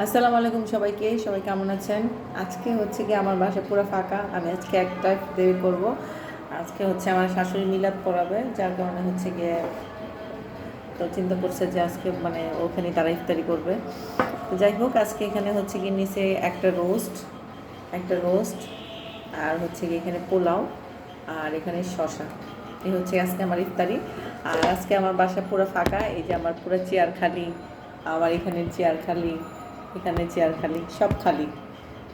আসসালামু আলাইকুম সবাইকে। সবাই কেমন আছেন? আজকে হচ্ছে কি আমার বাসা পুরো ফাঁকা। আমি আজকে একটা দেরি করব। আজকে হচ্ছে আমার শাশুড়ি মিলাদ পড়াবে, যার কারণে হচ্ছে গিয়ে তো চিন্তা করছে যে আজকে মানে ওখানে তারা ইফতারি করবে। তো যাই হোক, আজকে এখানে হচ্ছে কি নিচে একটা রোস্ট আর হচ্ছে কি এখানে পোলাও আর এখানে শশা। এই হচ্ছে আজকে আমার ইফতারি। আর আজকে আমার বাসা পুরো ফাঁকা। এই যে আমার পুরো চেয়ার খালি, আমার এখানে চেয়ার খালি, এখানে চেয়ার খালি, সব খালি।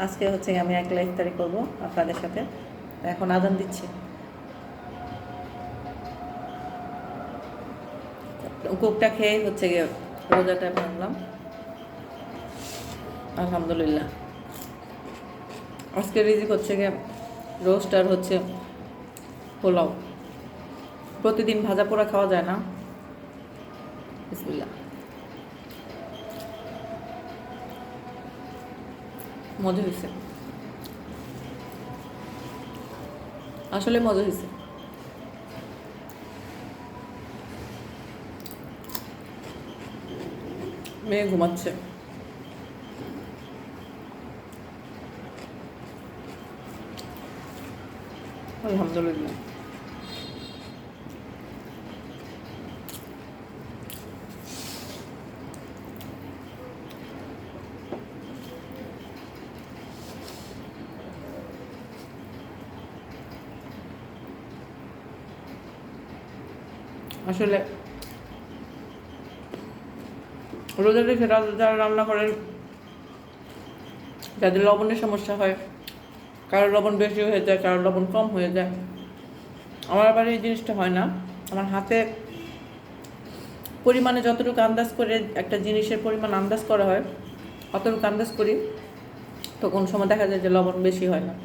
আজকে হচ্ছে আমি একলা ইফতারি করব আপনাদের সাথে। এখন আজান দিচ্ছে, কোকটা খেয়ে হচ্ছে গিয়ে রোজাটা ভাঙলাম, আলহামদুলিল্লাহ। আজকে রিজিক হচ্ছে গিয়ে রোস্ট আর হচ্ছে পোলাও। প্রতিদিন ভাজা পোড়া খাওয়া যায় না। বিসমিল্লাহ। মজা হয়েছে, আসলে মজা হয়েছে। মেয়ে ঘুমাচ্ছে, আলহামদুলিল্লাহ। আসলে রোজা রেখে যারা রান্না করেন, যাদের লবণের সমস্যা হয়, কারো লবণ বেশি হয়ে যায়, কারো লবণ কম হয়ে যায়। আমার আবার এই জিনিসটা হয় না। আমার হাতে পরিমাণে যতটুকু আন্দাজ করে একটা জিনিসের পরিমাণ আন্দাজ করা হয়, অতটুকু আন্দাজ করি। তো কোন সময় দেখা যায় যে লবণ বেশি হয় না।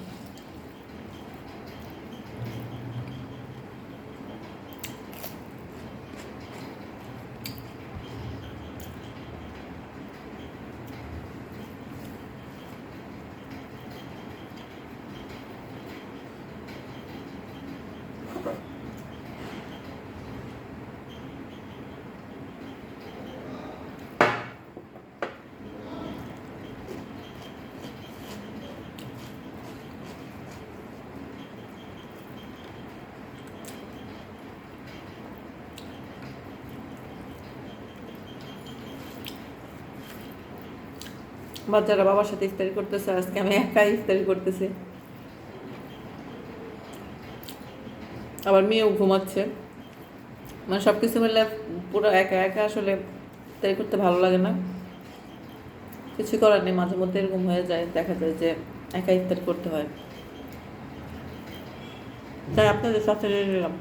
বাচ্চারা বাবার সাথে ইফতারি করতেছে, আজকে আমি একাই ইফতারি করতেছি। আবার মেয়েও ঘুমাচ্ছে। মানে সব কিছু মিলে পুরো একা একা আসলে ইফতারি করতে ভালো লাগে না। কিছু করার নেই, মাঝে মধ্যে এরকম হয়ে যায়, দেখা যায় যে একা ইফতারি করতে হয়। তাই আপনাদের সাথে নিলাম।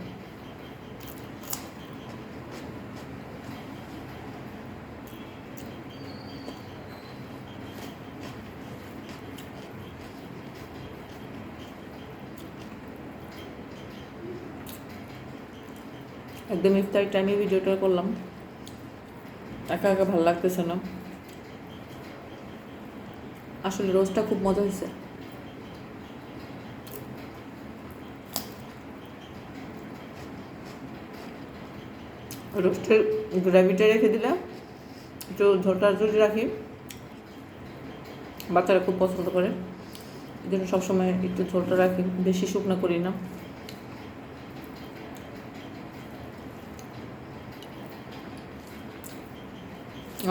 একদম ইফতারি টাইমে ভিডিওটা করলাম, একা একা ভালো লাগতেছে না। আসলে রোস্টটা খুব মজা হয়েছে। রোস্টের গ্রেভিটা রেখে দিলে একটু ঝোলটা যদি রাখি, বাচ্চারা খুব পছন্দ করে, এই জন্য সবসময় একটু ঝোলটা রাখি, বেশি শুকনো করি না।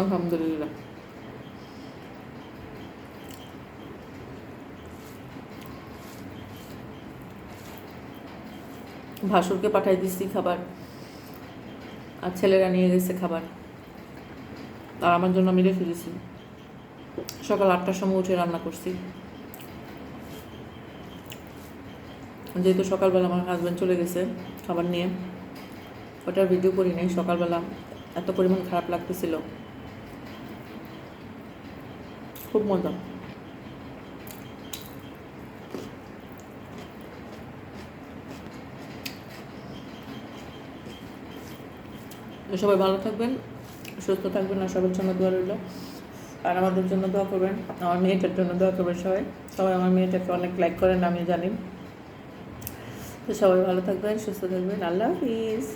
আলহামদুলিল্লাহ। ভাসুরকে পাঠাই দিচ্ছি খাবার, আর ছেলেরা নিয়ে গেছে খাবার, আর আমার জন্য আমি রেখে দিছি। সকাল 8টার সময় উঠে রান্না করছি, যেহেতু সকালবেলা আমার হাজব্যান্ড চলে গেছে খাবার নিয়ে। ওটার ভিডিও করি নাই। সকালবেলা এত পরিমাণ খারাপ লাগতেছিল, খুব মজা। সবাই ভালো থাকবেন, সুস্থ থাকবেন, আর সবার জন্য দোয়া রইল। আর আমাদের জন্য দোয়া করবেন, আমার মেয়েটার জন্য দোয়া করবেন। সবাই সবাই আমার মেয়েটাকে অনেক লাইক করেন, আমি জানি। তো সবাই ভালো থাকবেন, সুস্থ থাকবেন। আল্লাহ হাফিজ।